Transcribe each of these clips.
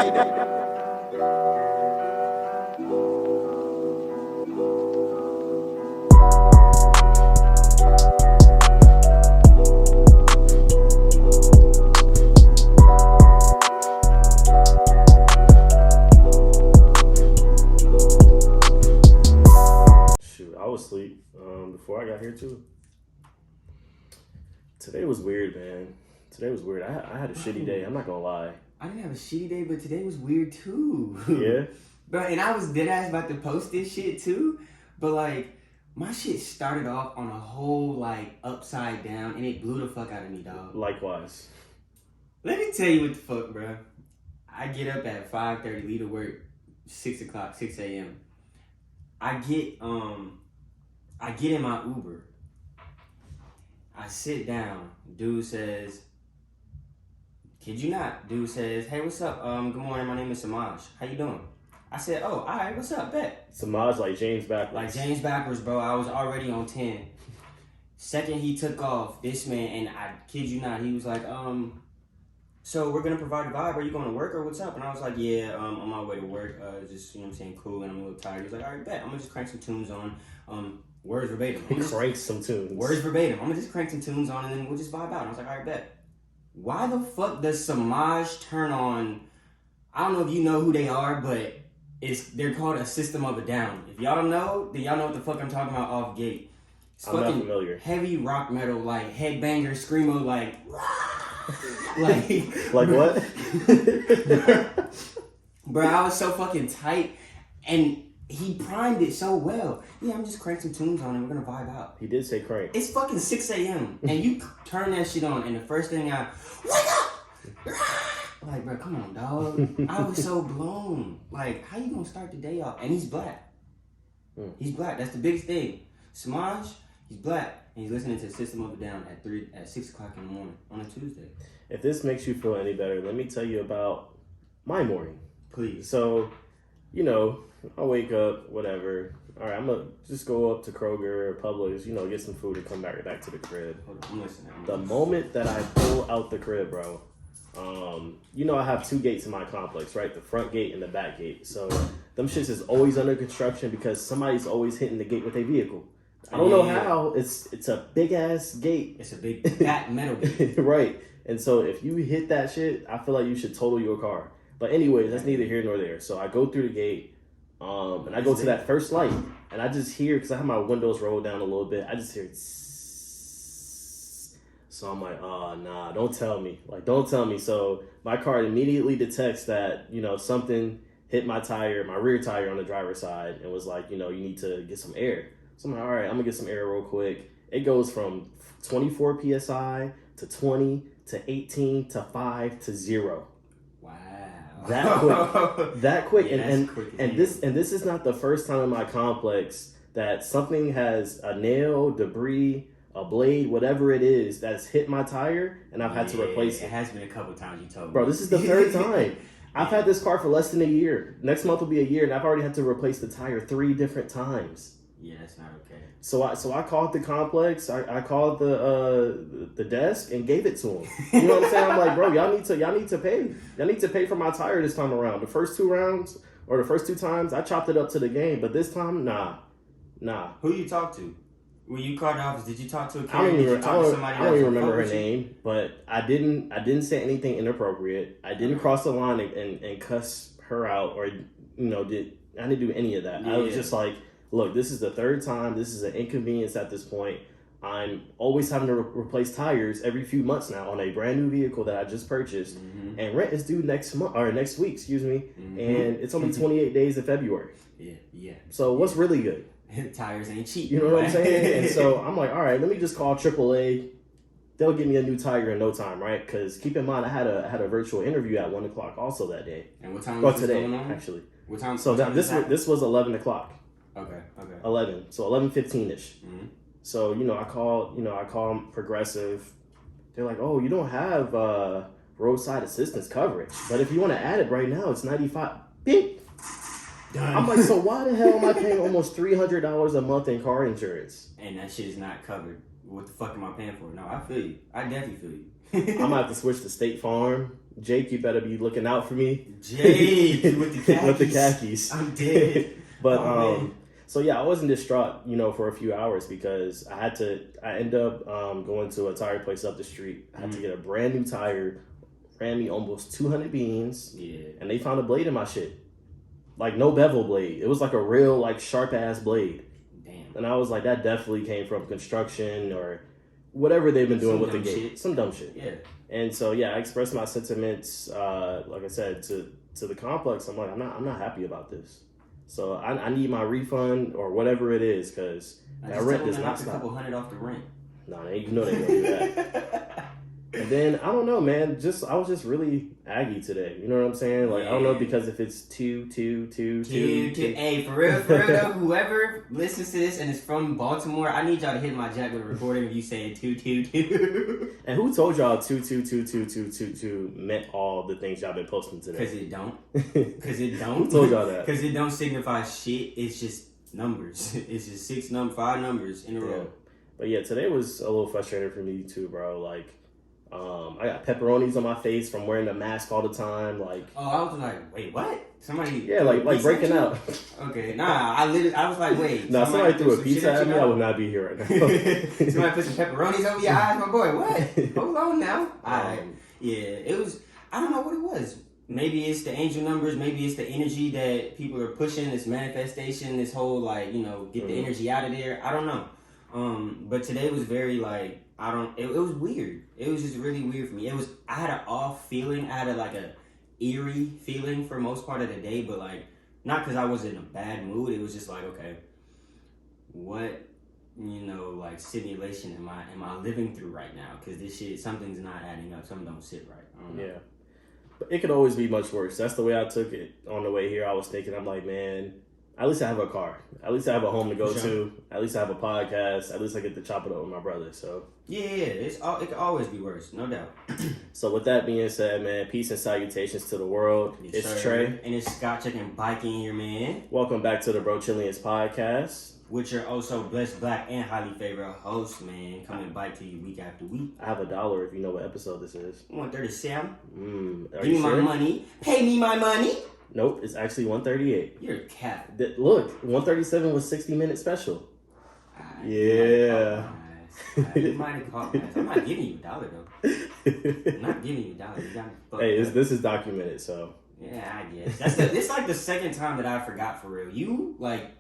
Shoot, I was asleep before I got here too. Today was weird, man. Today was weird. I had a shitty day. I'm not gonna lie. I didn't have a shitty day, but today was weird too. Yeah. Bro, and I was dead ass about to post this shit too, but like my shit started off on a whole like upside down, and it blew the fuck out of me, dog. Likewise. Let me tell you what the fuck, bro. I get up at 5:30, leave to work 6 a.m. I get in my Uber. I sit down. Dude says, kid you not, dude says, hey, what's up? Good morning, my name is Samaj. How you doing? I said, oh, all right, what's up, bet. Samaj like James backwards. Like James backwards, bro. I was already on 10. Second he took off, this man, and I kid you not, he was like, so we're gonna provide a vibe. Are you going to work or what's up? And I was like, yeah, on my way to work. Just, you know what I'm saying, cool, and I'm a little tired. He was like, all right, bet. I'm gonna just crank some tunes on. Words verbatim. He cranks some tunes. Words verbatim. I'm gonna just crank some tunes on and then we'll just vibe out. And I was like, all right, bet. Why the fuck does Samaj turn on? I don't know if you know who they are, but they're called a System of a Down. If y'all don't know, then y'all know what the fuck I'm talking about off gate. It's I'm not familiar. Heavy rock metal, like headbanger, screamo, like like what? Bro, I was so fucking tight, and he primed it so well. Yeah, I'm just crank some tunes on and we're gonna vibe out. He did say crank. It's fucking 6 a.m. and you turn that shit on, and the first thing wake up! Like, bro, come on, dog. I was so blown. Like, how you gonna start the day off? And he's black. He's black. That's the biggest thing. Samaj, he's black, and he's listening to System of a Down at 6 o'clock in the morning on a Tuesday. If this makes you feel any better, let me tell you about my morning. Please. So, you know, I wake up, whatever. All right, I'm going to just go up to Kroger or Publix, you know, get some food and come back to the crib. Hold on, I'm listening. The moment that I pull out the crib, bro, you know I have two gates in my complex, right? The front gate and the back gate. So them shits is always under construction because somebody's always hitting the gate with a vehicle. I don't know how. It's a big-ass gate. It's a big fat metal gate. Right. And so if you hit that shit, I feel like you should total your car. But anyways, that's neither here nor there. So I go through the gate, and I go to that first light, and I just hear, because I have my windows rolled down a little bit, I just hear tss. So I'm like, oh, nah, don't tell me. Like, don't tell me. So my car immediately detects that, you know, something hit my tire, my rear tire on the driver's side, and was like, you know, you need to get some air. So I'm like, all right, I'm going to get some air real quick. It goes from 24 PSI to 20 to 18 to 5 to 0. That quick. Yeah, and this is not the first time in my complex that something has a nail, debris, a blade, whatever it is, that's hit my tire, and I've had to replace it. It has been a couple times, you told me. Bro, this is the third time. I've had this car for less than a year. Next month will be a year, and I've already had to replace the tire 3 different times. Yeah, that's not okay. So I called the complex. I called the desk and gave it to him. You know what I'm saying? I'm like, bro, y'all need to pay. Y'all need to pay for my tire this time around. The first 2 rounds or the first 2 times, I chopped it up to the game. But this time, nah. Who you talk to? When you called the office, did you talk to a I don't even remember her you? name, but I didn't say anything inappropriate. I didn't cross the line and cuss her out, or I didn't do any of that. I was just like, look, this is the 3rd time. This is an inconvenience at this point. I'm always having to replace tires every few months now on a brand new vehicle that I just purchased, and rent is due next week, and it's only 28 days in February. Yeah. So what's really good? Tires ain't cheap. You know what I'm saying? And so I'm like, all right, let me just call AAA. They'll give me a new tire in no time, right? Because keep in mind, I had a virtual interview at 1 o'clock also that day. And what time was today, going on? Actually. What time? So this was 11 o'clock. Okay. 11. So 11:15ish. Mm-hmm. So I call Progressive. They're like, oh, you don't have roadside assistance coverage, but if you want to add it right now, it's $95. Beep. Done. I'm like, so why the hell am I paying almost $300 a month in car insurance? And that shit is not covered. what the fuck am I paying for? No, I feel you. I definitely feel you. I'm gonna have to switch to State Farm. Jake, you better be looking out for me. Jake, with the khakis. With the khakis. I'm dead. But so yeah, I wasn't distraught, for a few hours because I ended up going to a tire place up the street. I had to get a brand new tire, ran me almost 200 beans. Yeah. And they found a blade in my shit. Like no bevel blade. It was like a real like sharp ass blade. Damn. And I was like, that definitely came from construction or whatever they've been doing with the gate. Some dumb shit. Yeah. And so yeah, I expressed my sentiments, like I said, to the complex. I'm like, I'm not happy about this. So I need my refund or whatever it is, because that rent does not stop. A couple $100 off the rent. Nah, you know they gonna do that. And then I don't know, man. I was just really aggy today. You know what I'm saying? Like I don't know, because if it's two. Hey, for real though, whoever listens to this and is from Baltimore, I need y'all to hit my jack with a recording of you saying 2. And who told y'all 2 meant all the things y'all been posting today? Because it don't. Because it don't. Who told y'all that? Because it don't signify shit. It's just numbers. It's just 5 numbers in a row. But yeah, today was a little frustrating for me too, bro. Like, I got pepperonis on my face from wearing a mask all the time. Like, oh, I was like, wait, what? Somebody? Yeah, like breaking out. Okay, nah, I was like, wait. Nah, somebody threw a pizza at me, I would not be here right now. Somebody put some pepperonis over your eyes, my boy. What? Hold on now. Alright. Yeah, it was. I don't know what it was. Maybe it's the angel numbers. Maybe it's the energy that people are pushing. This manifestation. This whole get the energy out of there. I don't know. But today was very it was weird. It was just really weird for me. I had an off feeling. I had a eerie feeling for most part of the day, but not because I was in a bad mood. It was just okay, what simulation am I living through right now? Because this shit, something's not adding up. Something don't sit right. I don't know. Yeah, but it could always be much worse. That's the way I took it on the way here. I was thinking, I'm like, man, at least I have a car. At least I have a home to go to. At least I have a podcast. At least I get to chop it up with my brother. So yeah, it could always be worse, no doubt. So with that being said, man, peace and salutations to the world. Yes, it's sir. Trey. And it's Scott checking biking here, man. Welcome back to the Brochillians podcast. With your also blessed, black, and highly favorite host, man. Coming bike to you week after week. I have $1 if you know what episode this is. 137. Give me my money. Pay me my money. Nope, it's actually 138. You're a cat. Look, 137 was 60-minute special. Yeah. You might have caught my ass. I'm not giving you $1 though. I'm not giving you $1. You got me fucked up. This is documented, so. Yeah, I guess. It's like the second time that I forgot for real. You,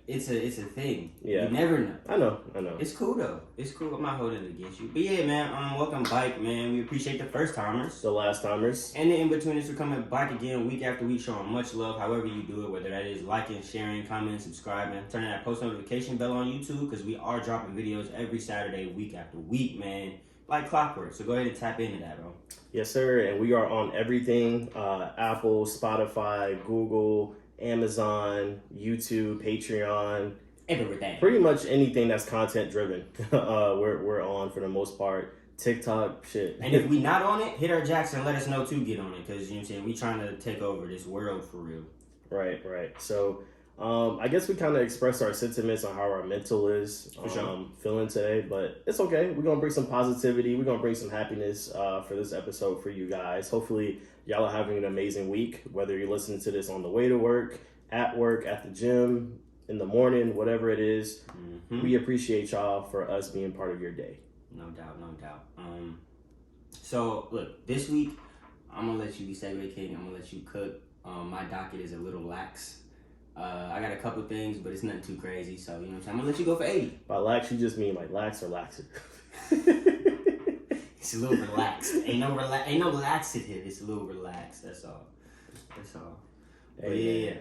it's a thing. Yeah. You never know. I know. It's cool though. It's cool. I'm not holding it against you. But yeah, man, welcome bike, man. We appreciate the first timers. The last timers. And the in-betweeners for coming back again week after week, showing much love, however you do it, whether that is liking, sharing, commenting, subscribing, turning that post notification bell on YouTube, because we are dropping videos every Saturday, week after week, man. Like clockwork. So go ahead and tap into that, bro. Yes, sir. And we are on everything. Apple, Spotify, Google, Amazon, YouTube, Patreon. Everything. Pretty much anything that's content driven. We're on for the most part. TikTok, shit. And if we not on it, hit our jacks and let us know to get on it. Because, you know what I'm saying, we trying to take over this world for real. Right. So, I guess we kind of expressed our sentiments on how our mental is feeling today, but it's okay. We're going to bring some positivity. We're going to bring some happiness for this episode for you guys. Hopefully, y'all are having an amazing week, whether you're listening to this on the way to work, at the gym, in the morning, whatever it is. Mm-hmm. We appreciate y'all for us being part of your day. No doubt. So, look, this week, I'm going to let you be Segway King. I'm going to let you cook. My docket is a little lax. I got a couple things, but it's nothing too crazy. So, you know what I'm saying? I'm going to let you go for 80. By lax, you just mean lax or laxative? It's a little relaxed. Ain't no laxative. It's a little relaxed. That's all. Hey, but yeah.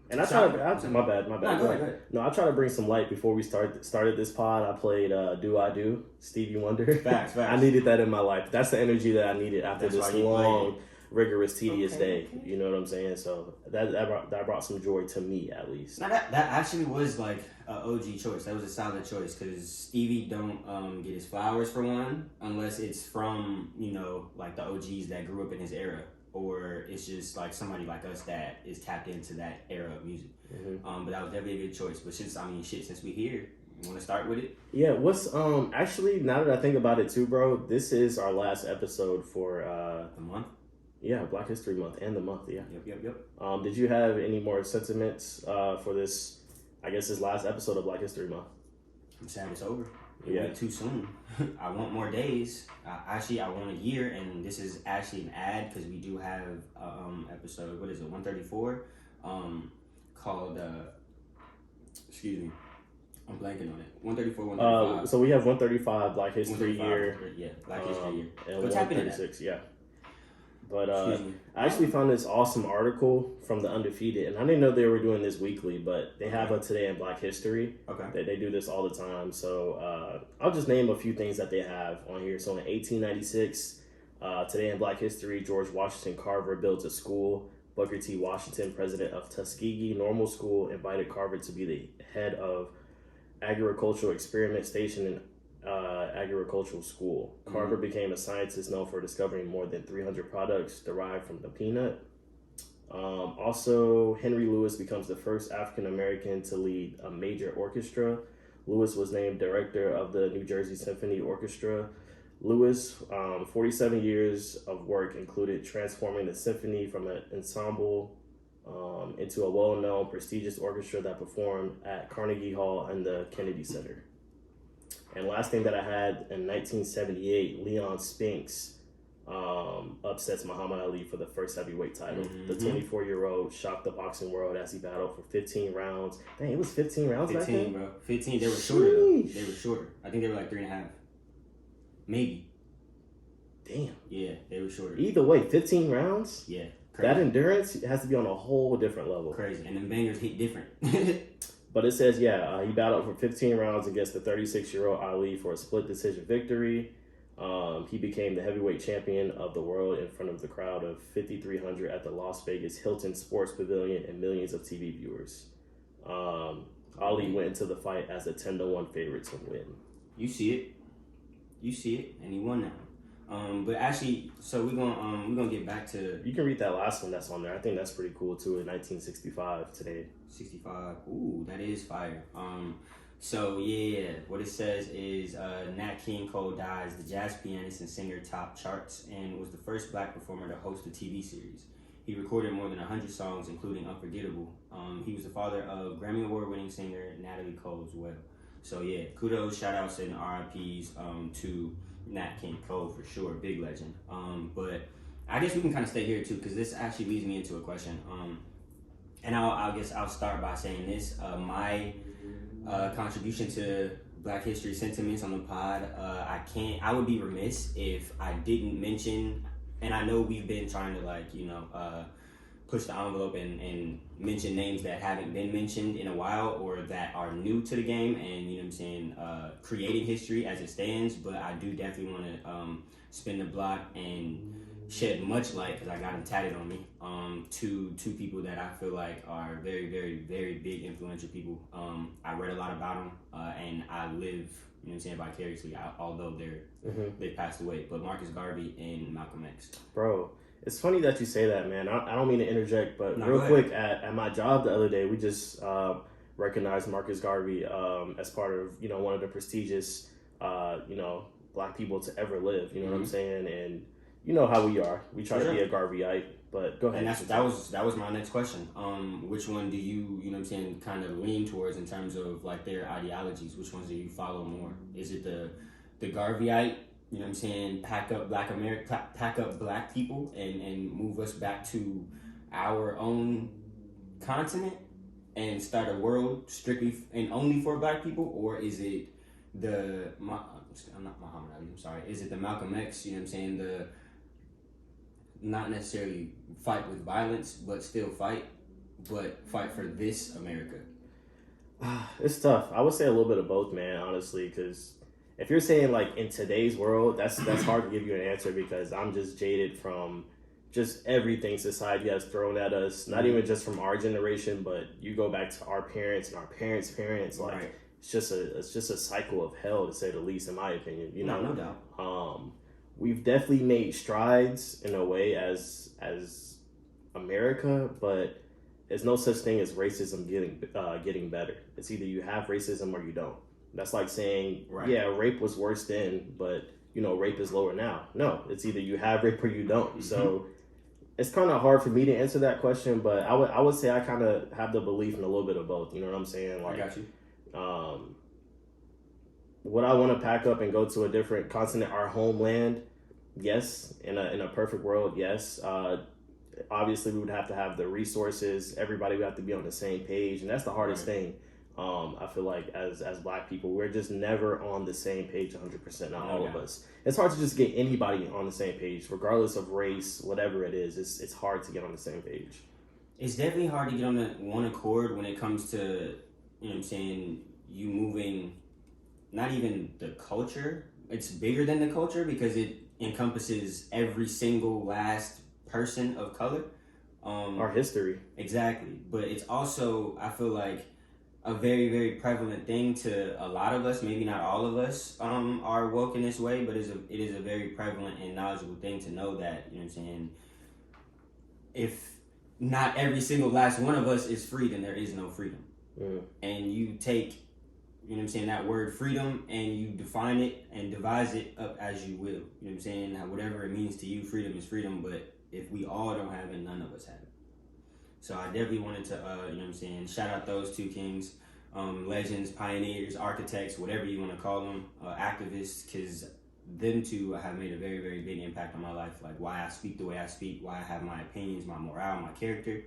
And my bad. No, go ahead. No, I try to bring some light before we started this pod. I played Do I Do, Stevie Wonder. Facts. I needed that in my life. That's the energy that I needed after this long, rigorous, tedious day. You know what I'm saying? So that brought some joy to me, at least. Now that actually was an OG choice. That was a solid choice, because Stevie don't get his flowers for one, unless it's from the OGs that grew up in his era, or it's just somebody like us that is tapped into that era of music. Mm-hmm. But that was definitely a good choice. But since we here, You want to start with it? Yeah, what's actually now that I think about it too, bro, this is our last episode for The month? yeah, Black History Month and the month, yeah. Yep. Did you have any more sentiments for this, I guess, this last episode of Black History Month? I'm sad it's over. It went too soon. I want more days. Actually, I want a year, and this is actually an ad because we do have episode, what is it, 134, called, excuse me, I'm blanking on it. 134, 135. So we have 135 Black History Year. Yeah, Black History Year. And Go tap into 136, yeah. But I actually found this awesome article from the Undefeated, and I didn't know they were doing this weekly, but they have a Today in Black History. Okay. They do this all the time. So I'll just name a few things that they have on here. So in 1896, Today in Black History, George Washington Carver builds a school. Booker T. Washington, president of Tuskegee Normal School, invited Carver to be the head of Agricultural Experiment Station in agricultural school. Carver became a scientist known for discovering more than 300 products derived from the peanut. Also, Henry Lewis becomes the first African American to lead a major orchestra. Lewis was named director of the New Jersey Symphony Orchestra. Lewis, 47 years of work included transforming the symphony from an ensemble into a well-known, prestigious orchestra that performed at Carnegie Hall and the Kennedy Center. And last thing that I had, in 1978, Leon Spinks upsets Muhammad Ali for the first heavyweight title. The 24-year-old shocked the boxing world as he battled for 15 rounds. Dang, it was 15 rounds back then? 15, bro. 15. They were shorter, though. They were shorter. I think they were like 3.5. Maybe. Damn. Yeah, they were shorter. Either way, 15 rounds? Yeah. Crazy. That endurance has to be on a whole different level. Crazy. And them bangers hit different. But it says, he battled for 15 rounds against the 36-year-old Ali for a split decision victory. He became the heavyweight champion of the world in front of the crowd of 5,300 at the Las Vegas Hilton Sports Pavilion and millions of TV viewers. Ali went into the fight as a 10-1 favorite to win. You see it, and he won that one. But actually, so we're gonna get back to. You can read that last one that's on there. I think that's pretty cool too. In 1965 today. 65. Ooh, that is fire. So yeah, what it says is Nat King Cole dies. The jazz pianist and singer topped charts and was the first black performer to host a TV series. He recorded more than 100 songs, including Unforgettable. He was the father of Grammy Award-winning singer Natalie Cole as well. So yeah, kudos, shout outs, and RIPs to Nat King Cole for sure, big legend. But I guess we can kind of stay here too, because this actually leads me into a question. And I guess I'll start by saying this: my contribution to Black History sentiments on the pod. I would be remiss if I didn't mention. And I know we've been trying to push the envelope and mention names that haven't been mentioned in a while or that are new to the game and, creating history as it stands. But I do definitely want to spin the block and shed much light, because I got them tatted on me, to two people that I feel like are very, very, very big influential people. I read a lot about them and I live, vicariously, although they've passed away. But Marcus Garvey and Malcolm X. Bro, it's funny that you say that, man. I don't mean to interject, but No, real quick, at my job the other day, we just recognized Marcus Garvey as part of, one of the prestigious, black people to ever live. You know what I'm saying? And you know how we are. We try to be a Garveyite, but go ahead. And that was my next question. Which one do you, kind of lean towards in terms of like their ideologies? Which ones do you follow more? Is it the Garveyite, pack up black people and move us back to our own continent and start a world strictly and only for black people? Or is it I'm not Muhammad Ali, I'm sorry. Is it the Malcolm X, the not necessarily fight with violence, but still fight for this America? It's tough. I would say a little bit of both, man, honestly, because if you're saying like in today's world, that's hard to give you an answer, because I'm just jaded from just everything society has thrown at us, not even just from our generation, but you go back to our parents and our parents' parents, like right. It's just a cycle of hell, to say the least, in my opinion. No doubt. We've definitely made strides in a way as America, but there's no such thing as racism getting better. It's either you have racism or you don't. That's like saying, Right. yeah, rape was worse then, but rape is lower now. No, it's either you have rape or you don't. Mm-hmm. So it's kind of hard for me to answer that question, but I would say I kind of have the belief in a little bit of both. You know what I'm saying? Like, I got you. Would I want to pack up and go to a different continent, our homeland? Yes. In a perfect world, yes. Obviously, we would have to have the resources. Everybody would have to be on the same page, and that's the hardest thing. I feel like as Black people, we're just never on the same page 100%. Not all of us. It's hard to just get anybody on the same page, regardless of race, whatever it is. It's hard to get on the same page. It's definitely hard to get on the one accord when it comes to, you know what I'm saying, you moving, not even the culture. It's bigger than the culture because it encompasses every single last person of color. Our history. Exactly. But it's also, I feel like, a very, very prevalent thing to a lot of us. Maybe not all of us are woke in this way, but it is a very prevalent and knowledgeable thing to know that, you know what I'm saying, if not every single last one of us is free, then there is no freedom. And you take, you know what I'm saying, that word freedom and you define it and devise it up as you will. You know what I'm saying? Whatever it means to you, freedom is freedom, but if we all don't have it, none of us have it. So I definitely wanted to, you know what I'm saying, shout out those two kings, legends, pioneers, architects, whatever you want to call them, activists, because them two have made a very, very big impact on my life. Like why I speak the way I speak, why I have my opinions, my morale, my character.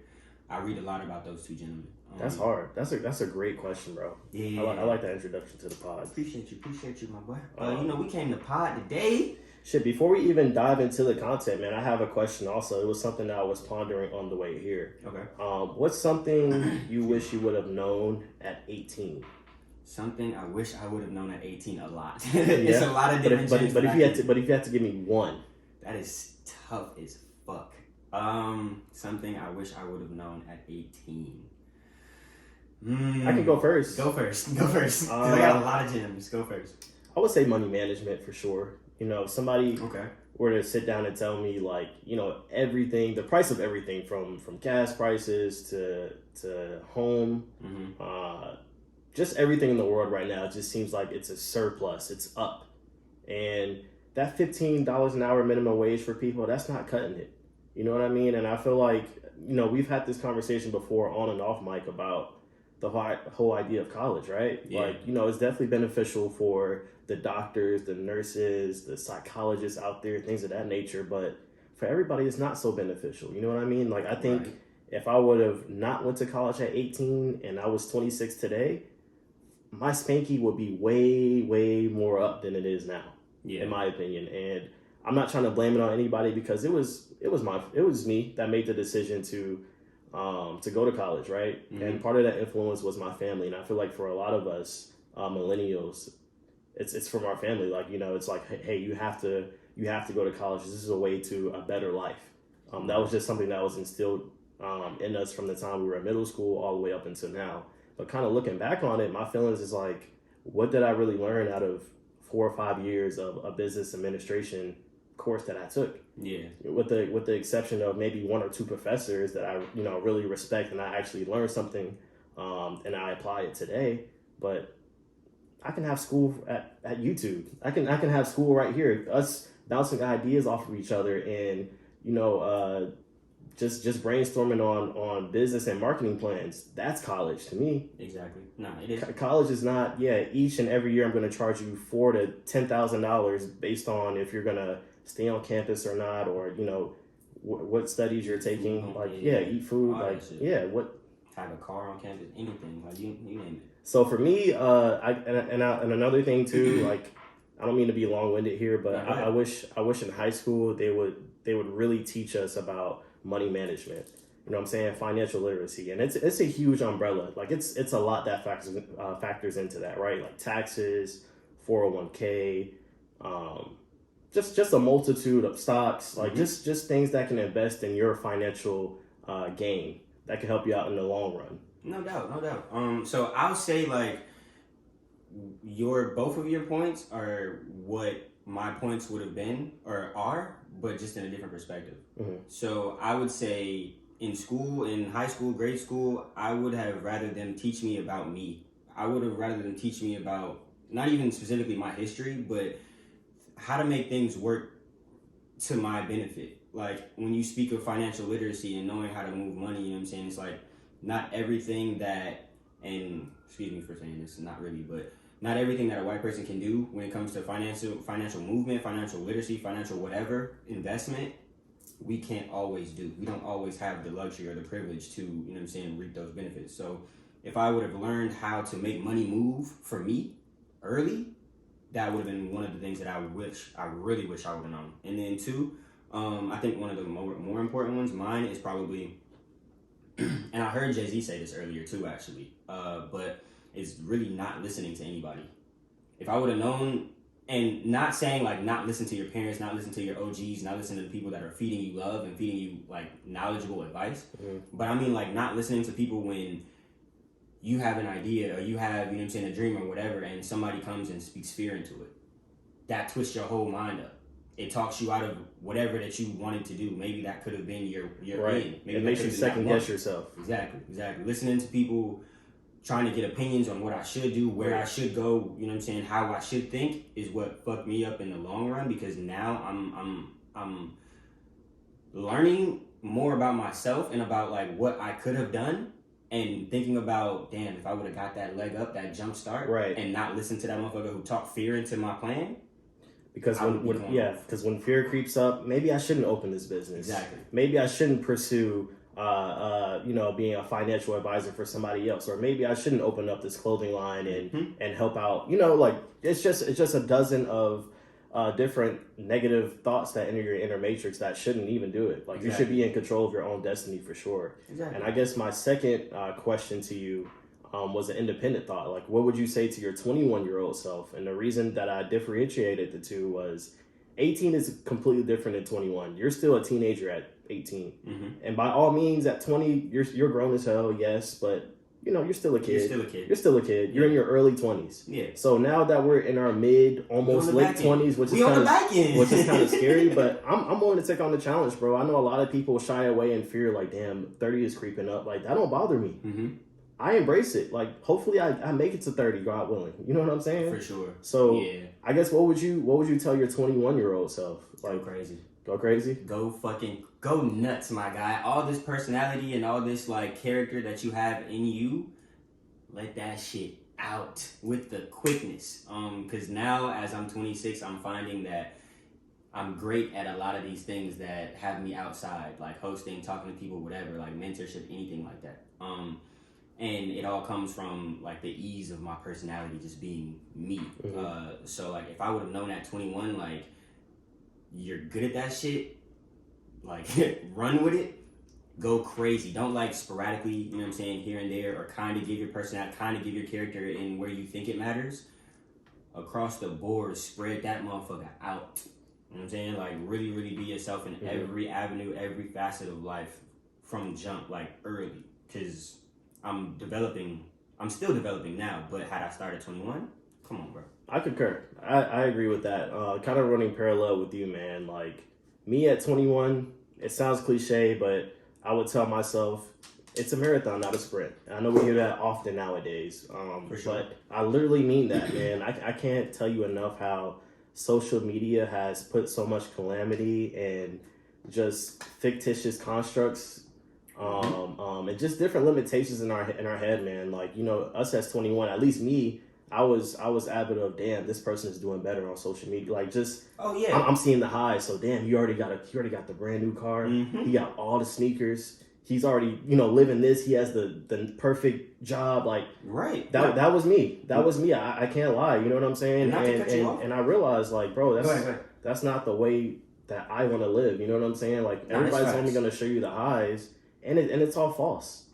I read a lot about those two gentlemen. That's hard. That's a great question, bro. Yeah. I like that introduction to the pod. Appreciate you, my boy. We came to pod today. Shit, before we even dive into the content, man, I have a question also. It was something that I was pondering on the way here. Okay. What's something you wish you would have known at 18? Something I wish I would have known at 18 a lot. It's a lot of different things. But if you had to give me one. That is tough as fuck. Something I wish I would have known at 18. I can go first. Go first. Because I got a lot of gems. Go first. I would say money management for sure. If somebody were to sit down and tell me everything, the price of everything from gas prices to home, just everything in the world right now, it just seems like it's a surplus. It's up. And that $15 an hour minimum wage for people, that's not cutting it. You know what I mean? And I feel like, we've had this conversation before on and off mic about the whole idea of college, right? Yeah. It's definitely beneficial for the doctors, the nurses, the psychologists out there, things of that nature. But for everybody, it's not so beneficial. You know what I mean? I think if I would have not went to college at 18 and I was 26 today, my spanky would be way, way more up than it is now, in my opinion. And I'm not trying to blame it on anybody because it was me that made the decision to go to college, right? Mm-hmm. And part of that influence was my family. And I feel like for a lot of us millennials, it's from our family. It's like, hey, you have to go to college. This is a way to a better life. That was just something that was instilled in us from the time we were in middle school all the way up until now. But kind of looking back on it, my feelings is like, what did I really learn out of 4 or 5 years of a business administration course that I took? Yeah. With the exception of maybe 1 or 2 professors that I really respect and I actually learned something and I apply it today. But I can have school at YouTube. I can have school right here. Us bouncing ideas off of each other and just brainstorming on business and marketing plans. That's college to me. Exactly. No, it is. College is not. Each and every year I'm going to charge you $4,000 to $10,000 based on if you're going to stay on campus or not, or what studies you're taking. Eat food. What have a car on campus, anything you name it. So for me, and another thing too, I don't mean to be long-winded here, but I wish in high school they would really teach us about money management. You know what I'm saying? Financial literacy. And it's a huge umbrella. It's a lot that factors into that, right? Like taxes, 401k, just a multitude of stocks, just things that can invest in your financial gain that can help you out in the long run. No doubt. So I'll say both of your points are what my points would have been or are, but just in a different perspective. Mm-hmm. So I would say in school, in high school, grade school, I would have rather them teach me about me. I would have rather them teach me about not even specifically my history, but how to make things work to my benefit. Like when you speak of financial literacy and knowing how to move money, you know what I'm saying? It's like not everything that, and excuse me for saying this, not really, but not everything that a white person can do when it comes to financial movement, financial literacy, financial whatever, investment, we can't always do. We don't always have the luxury or the privilege to, you know what I'm saying, reap those benefits. So if I would have learned how to make money move for me early, that would have been one of the things that I really wish I would have known. And then two, I think one of the more important ones, mine is probably, and I heard Jay-Z say this earlier too, actually, but it's really not listening to anybody. If I would have known, and not saying like not listen to your parents, not listen to your OGs, not listen to the people that are feeding you love and feeding you like knowledgeable advice, but I mean like not listening to people when you have an idea or you have, you know what I'm saying, a dream or whatever, and somebody comes and speaks fear into it. That twists your whole mind up. It talks you out of whatever that you wanted to do. Maybe that could have been your right. end. Maybe it makes you second guess yourself. Exactly. Listening to people trying to get opinions on what I should do, where I should go, you know what I'm saying, how I should think is what fucked me up in the long run, because now I'm learning more about myself and about like what I could have done, and thinking about, damn, if I would have got that leg up, that jump start, and not listen to that motherfucker who talked fear into my plan. Because when fear creeps up, maybe I shouldn't open this business. Exactly. Maybe I shouldn't pursue being a financial advisor for somebody else, or maybe I shouldn't open up this clothing line and help out. Like it's just a dozen of different negative thoughts that enter your inner matrix that shouldn't even do it. Like you should be in control of your own destiny for sure. Exactly. And I guess my second question to you was an independent thought. Like, what would you say to your 21-year-old self? And the reason that I differentiated the two was 18 is completely different than 21. You're still a teenager at 18. And by all means, at 20, you're grown as hell, yes, but you're still a kid. You're still a kid. You're in your early 20s. Yeah. So now that we're in our mid, almost late 20s, which is kind of scary, but I'm willing to take on the challenge, bro. I know a lot of people shy away in fear, like, damn, 30 is creeping up. Like, that don't bother me. I embrace it. Like, hopefully I make it to 30, God willing. You know what I'm saying? For sure. So I guess what would you tell your 21-year-old self? Like, go crazy. Go crazy? Go nuts, my guy. All this personality and all this like character that you have in you, let that shit out with the quickness. Because now as I'm 26, I'm finding that I'm great at a lot of these things that have me outside, like hosting, talking to people, whatever, like mentorship, anything like that. And it all comes from like the ease of my personality just being me. So like if I would have known at 21, like you're good at that shit, like run with it, go crazy. Don't like sporadically, you know what I'm saying, here and there, or kind of give your personality, kind of give your character in where you think it matters. Across the board, spread that motherfucker out. You know what I'm saying? Like really, really be yourself in every avenue, every facet of life from jump, like early. Cause I'm still developing now, but had I started 21, come on, bro. I concur. I agree with that. Kind of running parallel with you, man. Like, me at 21, it sounds cliche, but I would tell myself, it's a marathon, not a sprint. I know we hear that often nowadays. For sure. But I literally mean that, man. I can't tell you enough how social media has put so much calamity and just fictitious constructs and just different limitations in our head, man. Like, us as 21, at least me, I was avid of, damn, this person is doing better on social media. Like, just I'm seeing the highs. So damn, he already got the brand new car. He got all the sneakers. He's already living this. He has the perfect job. Like that was me. That was me. I can't lie. You know what I'm saying? And I realized, like, bro, that's not the way that I want to live. You know what I'm saying? Like, everybody's only gonna show you the highs, and it's all false.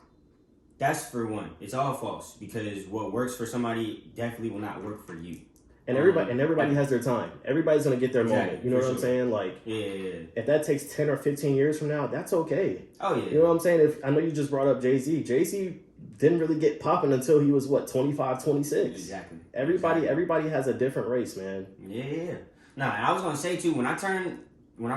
That's for one. It's all false, because what works for somebody definitely will not work for you. And everybody has their time. Everybody's gonna get their moment. You know what I'm saying? Like, if that takes 10 or 15 years from now, that's okay. Oh yeah. You know what I'm saying? If I know you just brought up Jay-Z. Jay-Z didn't really get popping until he was 25, 26. Exactly. Everybody has a different race, man. Yeah. Nah, I was gonna say too, when I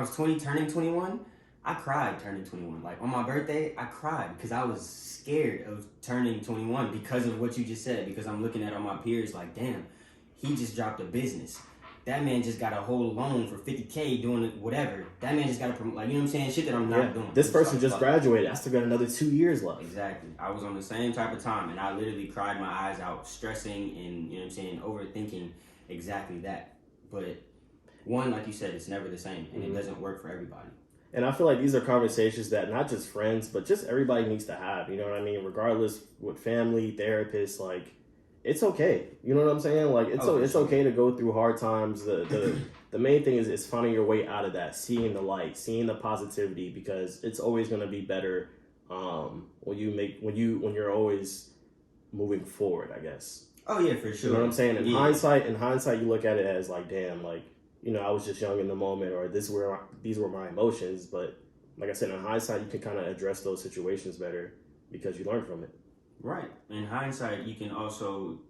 was 20, turning 21, I cried turning 21. Like, on my birthday, I cried because I was scared of turning 21 because of what you just said. Because I'm looking at all my peers like, damn, he just dropped a business. That man just got a whole loan for $50K doing whatever. That man just got to promote, like, you know what I'm saying? Shit that I'm not doing. This person just graduated. I still got another 2 years left. Exactly. I was on the same type of time, and I literally cried my eyes out, stressing and, you know what I'm saying, overthinking exactly that. But one, like you said, it's never the same, and it doesn't work for everybody. And I feel like these are conversations that not just friends, but just everybody needs to have. You know what I mean? Regardless with family, therapists, like, it's okay. You know what I'm saying? Like, it's okay to go through hard times. The main thing is finding your way out of that, seeing the light, seeing the positivity, because it's always going to be better when you're always moving forward, I guess. Oh yeah, for sure. You know what I'm saying? In hindsight, you look at it as like, damn, like, you know, I was just young in the moment, or these were my emotions. But like I said, in hindsight, you can kind of address those situations better because you learn from it. Right. In hindsight, you can also,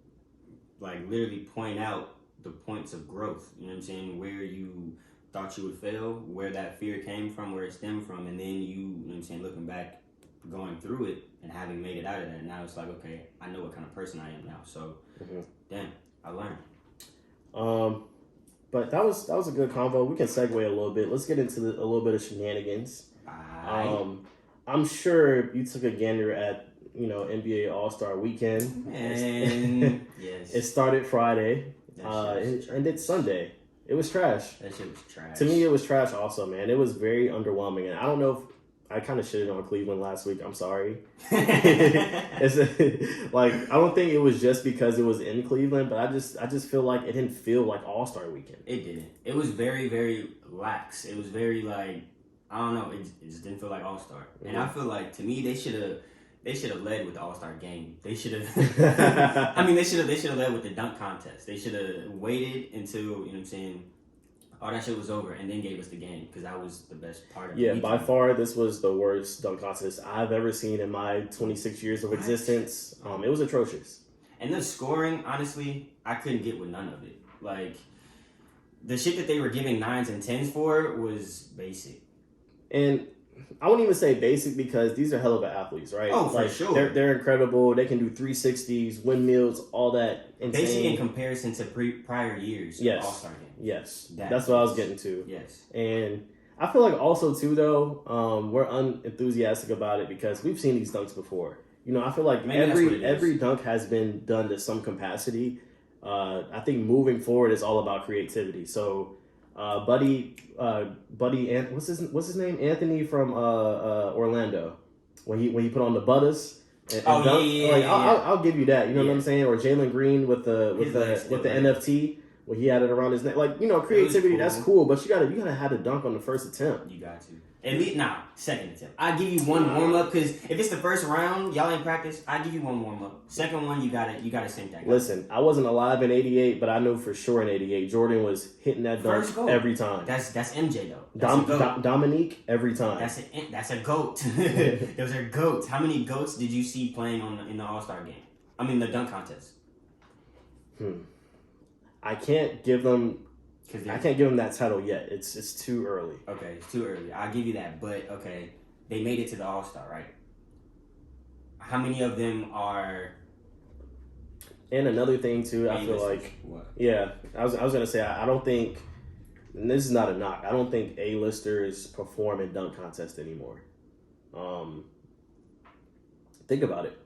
like, literally point out the points of growth. You know what I'm saying? Where you thought you would fail, where that fear came from, where it stemmed from, and then you know what I'm saying, looking back, going through it, and having made it out of that. Now it's like, okay, I know what kind of person I am now. So, damn, I learned. But that was a good convo. We can segue a little bit. Let's get into a little bit of shenanigans. I'm sure you took a gander at, you know, NBA All-Star Weekend. Man, yes. It started Friday. It ended Sunday. It was trash. That shit was trash. To me, it was trash also, man. It was very underwhelming. And I don't know if I kind of shitted on Cleveland last week. I'm sorry. Like, I don't think it was just because it was in Cleveland, but I just feel like it didn't feel like All-Star Weekend. It didn't. It was very, very lax. It was very, like, I don't know. It just didn't feel like All-Star. And I feel like, to me, they should have led with the All-Star game. They should have. I mean, they should have led with the dunk contest. They should have waited until, you know what I'm saying, all that shit was over, and then gave us the game, because that was the best part of it. Yeah, by far, this was the worst dunk contest I've ever seen in my 26 years of existence. It was atrocious. And the scoring, honestly, I couldn't get with none of it. Like, the shit that they were giving 9s and 10s for was basic. And I wouldn't even say basic, because these are hell of athletes, right? Oh, for sure. They're incredible. They can do 360s, windmills, all that. Insane. Basic in comparison to prior years. Yes. All-Star game. Yes. That's what I was getting to. Yes. And I feel like also too though, we're unenthusiastic about it because we've seen these dunks before. You know, I feel like every dunk has been done to some capacity. I think moving forward is all about creativity. So Buddy, what's his name? Anthony from Orlando. When he put on the butters. And I'll give you that. You know what I'm saying? Or Jalen Green with the NFT. Where he had it around his neck, like, you know, creativity. Cool. That's cool, but you gotta have a dunk on the first attempt. You got to. At least, second attempt. I give you one warm up, because if it's the first round, y'all ain't practice. I give you one warm up. Second one, you gotta sink that guy. Listen, I wasn't alive in '88, but I know for sure in '88, Jordan was hitting that dunk every time. That's MJ though. Dominique every time. That's a goat. Those are goats. How many goats did you see playing in the All-Star game? I mean, the dunk contest. I can't give them that title yet. It's too early. Okay, it's too early. I'll give you that. But okay, they made it to the All-Star, right? How many of them are? And another thing too, I feel like I was gonna say I don't think, and this is not a knock, I don't think A-listers perform in dunk contests anymore. Think about it.